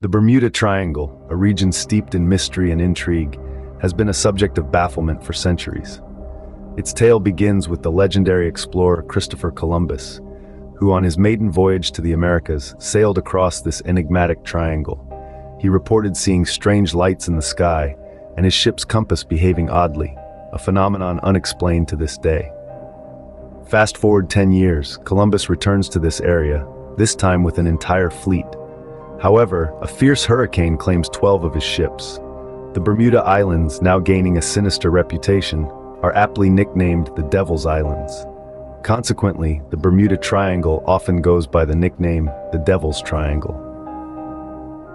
The Bermuda Triangle, a region steeped in mystery and intrigue, has been a subject of bafflement for centuries. Its tale begins with the legendary explorer Christopher Columbus, who on his maiden voyage to the Americas sailed across this enigmatic triangle. He reported seeing strange lights in the sky and his ship's compass behaving oddly, a phenomenon unexplained to this day. Fast forward 10 years, Columbus returns to this area, this time with an entire fleet. However, a fierce hurricane claims 12 of his ships. The Bermuda Islands, now gaining a sinister reputation, are aptly nicknamed the Devil's Islands. Consequently, the Bermuda Triangle often goes by the nickname the Devil's Triangle.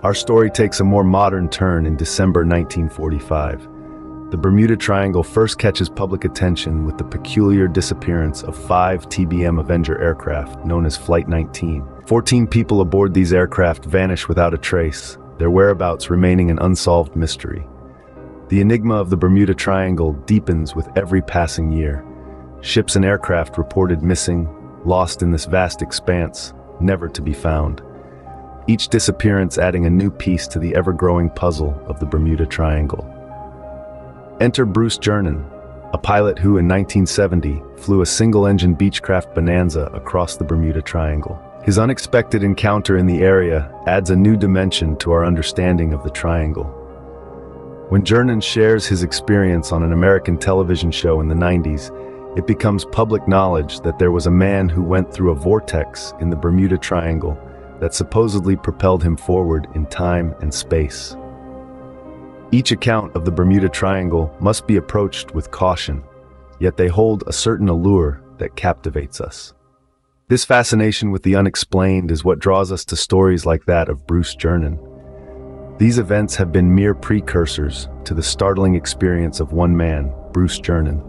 Our story takes a more modern turn in December 1945. The Bermuda Triangle first catches public attention with the peculiar disappearance of 5 TBM Avenger aircraft known as Flight 19. 14 people aboard these aircraft vanish without a trace, their whereabouts remaining an unsolved mystery. The enigma of the Bermuda Triangle deepens with every passing year. Ships and aircraft reported missing, lost in this vast expanse, never to be found. Each disappearance adding a new piece to the ever-growing puzzle of the Bermuda Triangle. Enter Bruce Jernan, a pilot who in 1970 flew a single-engine Beechcraft Bonanza across the Bermuda Triangle. His unexpected encounter in the area adds a new dimension to our understanding of the triangle. When Jernan shares his experience on an American television show in the 90s, it becomes public knowledge that there was a man who went through a vortex in the Bermuda Triangle that supposedly propelled him forward in time and space. Each account of the Bermuda Triangle must be approached with caution, yet they hold a certain allure that captivates us. This fascination with the unexplained is what draws us to stories like that of Bruce Jernan. These events have been mere precursors to the startling experience of one man, Bruce Jernan.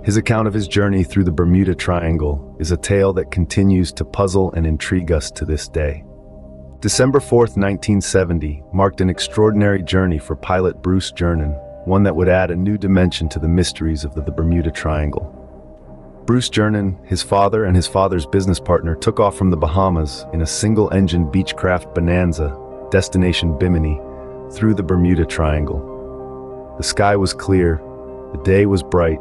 His account of his journey through the Bermuda Triangle is a tale that continues to puzzle and intrigue us to this day. December 4th, 1970 marked an extraordinary journey for pilot Bruce Jernan, one that would add a new dimension to the mysteries of the Bermuda Triangle. Bruce Jernan, his father and his father's business partner took off from the Bahamas in a single-engine Beechcraft Bonanza, destination Bimini, through the Bermuda Triangle. The sky was clear, the day was bright,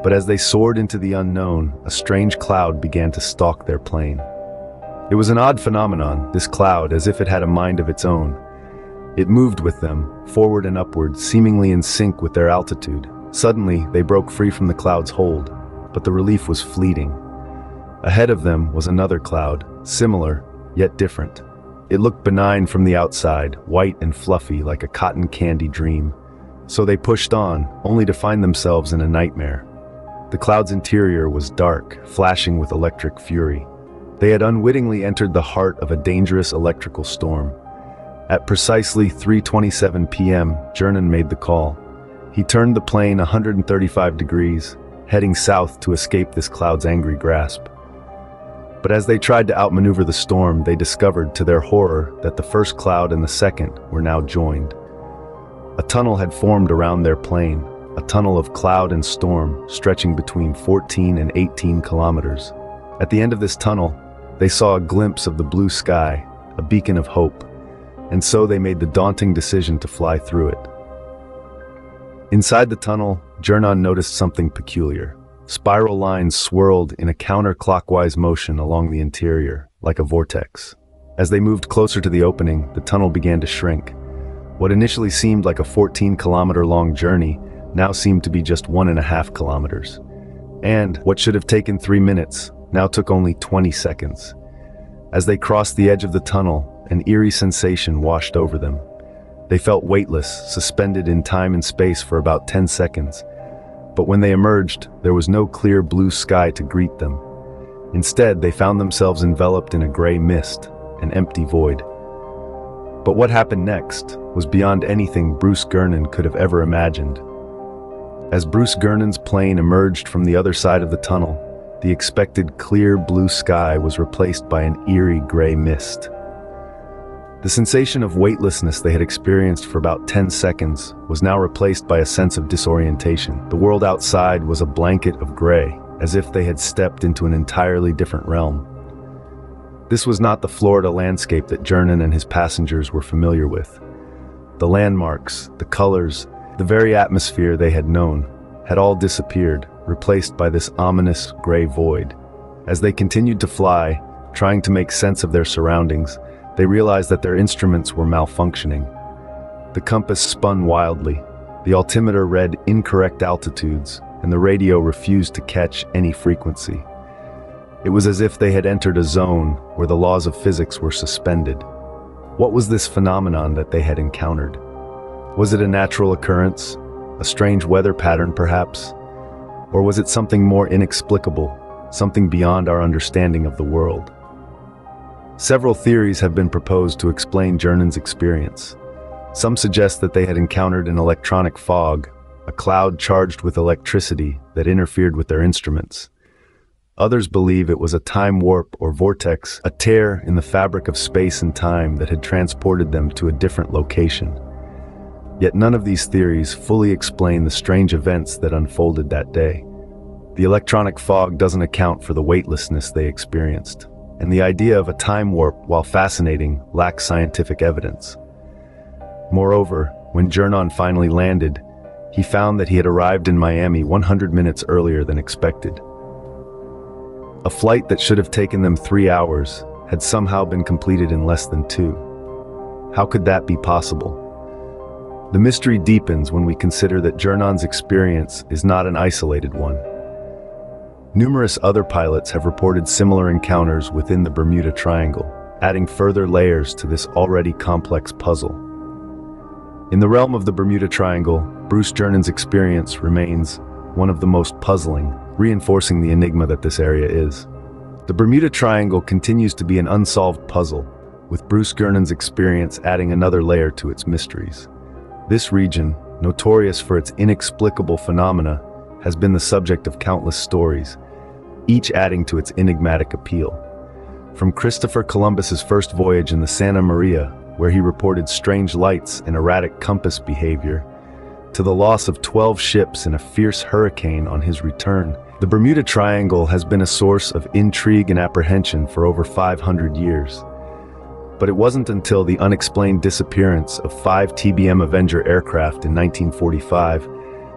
but as they soared into the unknown, a strange cloud began to stalk their plane. It was an odd phenomenon, this cloud, as if it had a mind of its own. It moved with them, forward and upward, seemingly in sync with their altitude. Suddenly, they broke free from the cloud's hold, but the relief was fleeting. Ahead of them was another cloud, similar, yet different. It looked benign from the outside, white and fluffy like a cotton candy dream. So they pushed on, only to find themselves in a nightmare. The cloud's interior was dark, flashing with electric fury. They had unwittingly entered the heart of a dangerous electrical storm. At precisely 3:27 p.m., Jernan made the call. He turned the plane 135 degrees, heading south to escape this cloud's angry grasp. But as they tried to outmaneuver the storm, they discovered, to their horror, that the first cloud and the second were now joined. A tunnel had formed around their plane, a tunnel of cloud and storm stretching between 14 and 18 kilometers. At the end of this tunnel, they saw a glimpse of the blue sky, a beacon of hope, and so they made the daunting decision to fly through it. Inside the tunnel, Jernan noticed something peculiar. Spiral lines swirled in a counterclockwise motion along the interior, like a vortex. As they moved closer to the opening, the tunnel began to shrink. What initially seemed like a 14-kilometer-long journey now seemed to be just 1.5 kilometers. And what should have taken 3 minutes now took only 20 seconds. As they crossed the edge of the tunnel, an eerie sensation washed over them. They felt weightless, suspended in time and space for about 10 seconds. But when they emerged, there was no clear blue sky to greet them. Instead, they found themselves enveloped in a gray mist, an empty void. But what happened next was beyond anything Bruce Jernan could have ever imagined. As Bruce Jernan's plane emerged from the other side of the tunnel, the expected clear blue sky was replaced by an eerie gray mist. The sensation of weightlessness they had experienced for about 10 seconds was now replaced by a sense of disorientation. The world outside was a blanket of gray, as if they had stepped into an entirely different realm. This was not the Florida landscape that Jernan and his passengers were familiar with. The landmarks, the colors, the very atmosphere they had known, had all disappeared, replaced by this ominous gray void. As they continued to fly, trying to make sense of their surroundings, they realized that their instruments were malfunctioning. The compass spun wildly, the altimeter read incorrect altitudes, and the radio refused to catch any frequency. It was as if they had entered a zone where the laws of physics were suspended. What was this phenomenon that they had encountered? Was it a natural occurrence? A strange weather pattern, perhaps? Or was it something more inexplicable, something beyond our understanding of the world? Several theories have been proposed to explain Jernan's experience. Some suggest that they had encountered an electronic fog, a cloud charged with electricity that interfered with their instruments. Others believe it was a time warp or vortex, a tear in the fabric of space and time that had transported them to a different location. Yet none of these theories fully explain the strange events that unfolded that day. The electronic fog doesn't account for the weightlessness they experienced, and the idea of a time warp, while fascinating, lacks scientific evidence. Moreover, when Jernan finally landed, he found that he had arrived in Miami 100 minutes earlier than expected. A flight that should have taken them 3 hours had somehow been completed in less than 2. How could that be possible? The mystery deepens when we consider that Jernan's experience is not an isolated one. Numerous other pilots have reported similar encounters within the Bermuda Triangle, adding further layers to this already complex puzzle. In the realm of the Bermuda Triangle, Bruce Jernan's experience remains one of the most puzzling, reinforcing the enigma that this area is. The Bermuda Triangle continues to be an unsolved puzzle, with Bruce Jernan's experience adding another layer to its mysteries. This region, notorious for its inexplicable phenomena, has been the subject of countless stories, each adding to its enigmatic appeal. From Christopher Columbus's first voyage in the Santa Maria, where he reported strange lights and erratic compass behavior, to the loss of 12 ships in a fierce hurricane on his return, the Bermuda Triangle has been a source of intrigue and apprehension for over 500 years. But it wasn't until the unexplained disappearance of 5 TBM Avenger aircraft in 1945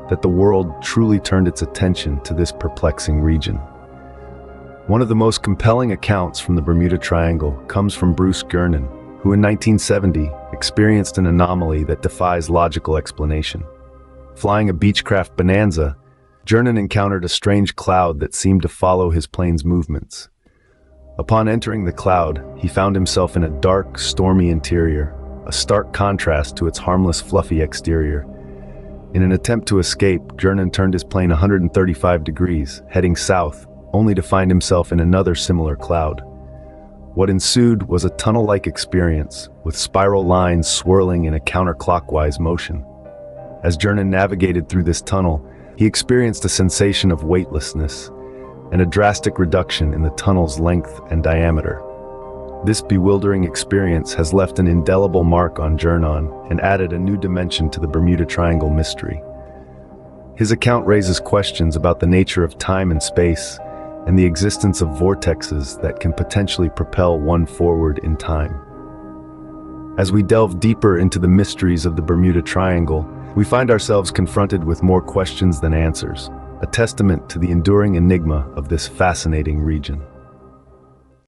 that the world truly turned its attention to this perplexing region. One of the most compelling accounts from the Bermuda Triangle comes from Bruce Jernan, who in 1970 experienced an anomaly that defies logical explanation. Flying a Beechcraft Bonanza, Jernan encountered a strange cloud that seemed to follow his plane's movements. Upon entering the cloud, he found himself in a dark, stormy interior, a stark contrast to its harmless, fluffy exterior. In an attempt to escape, Jernan turned his plane 135 degrees, heading south, only to find himself in another similar cloud. What ensued was a tunnel-like experience, with spiral lines swirling in a counterclockwise motion. As Jernan navigated through this tunnel, he experienced a sensation of weightlessness and a drastic reduction in the tunnel's length and diameter. This bewildering experience has left an indelible mark on Jernan and added a new dimension to the Bermuda Triangle mystery. His account raises questions about the nature of time and space and the existence of vortexes that can potentially propel one forward in time. As we delve deeper into the mysteries of the Bermuda Triangle, we find ourselves confronted with more questions than answers, a testament to the enduring enigma of this fascinating region.